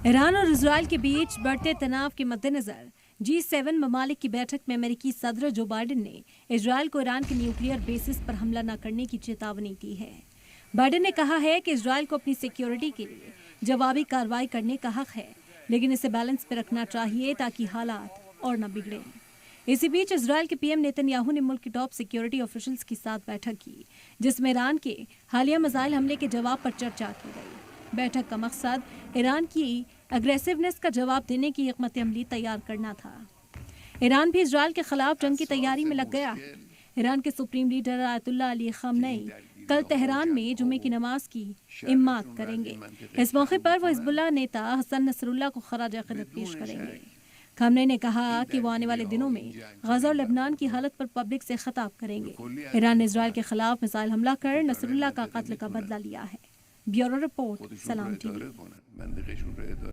ایران اور اسرائیل کے بیچ بڑھتے تناؤ کے مد نظر G7 ممالک کی بیٹھک میں امریکی صدر جو بائیڈن نے اسرائیل کو ایران کے نیوکلیئر بیسز پر حملہ نہ کرنے کی چیتاونی دی ہے۔ بائیڈن نے کہا ہے کہ اسرائیل کو اپنی سیکیورٹی کے لیے جوابی کارروائی کرنے کا حق ہے، لیکن اسے بیلنس پہ رکھنا چاہیے تاکہ حالات اور نہ بگڑیں۔ اسی بیچ اسرائیل کے پی ایم نیتن یاہو نے ملک کے ٹاپ سیکیورٹی آفیشلز کے ساتھ بیٹھک کی، جس میں ایران کے حالیہ میزائل حملے کے جواب پر چرچا کی گئی۔ بیٹھک کا مقصد ایران کی اگریسونیس کا جواب دینے کی حکمت عملی تیار کرنا تھا۔ ایران بھی اسرائیل کے خلاف جنگ کی تیاری میں لگ گیا ہے۔ ایران کے سپریم لیڈر آیت اللہ علی خامنئی کل تہران میں جمعے کی نماز کی امامت کریں گے۔ اس موقع پر وہ حزب اللہ نیتا حسن نصر اللہ کو خراج عقیدت پیش کریں گے۔ خامنئی نے کہا کہ وہ آنے والے دنوں میں غزہ اور لبنان کی حالت پر پبلک سے خطاب کریں گے۔ ایران نے اسرائیل کے خلاف میزائل حملہ کر نصر اللہ کا قتل کا بدلہ لیا ہے۔ بیورو رپورٹ، سلام ٹی وی۔